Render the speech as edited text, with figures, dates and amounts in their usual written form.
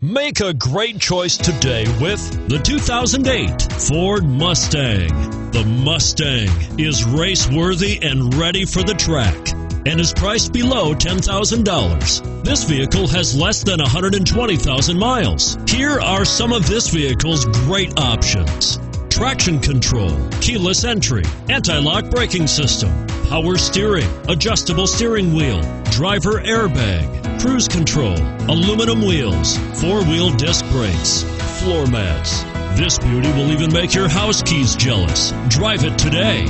Make a great choice today with the 2008 Ford Mustang. The Mustang is race-worthy and ready for the track and is priced below $10,000. This vehicle has less than 120,000 miles. Here are some of this vehicle's great options: traction control, keyless entry, anti-lock braking system, power steering, adjustable steering wheel, driver airbag, cruise control, aluminum wheels, four-wheel disc brakes, floor mats. This beauty will even make your house keys jealous. Drive it today.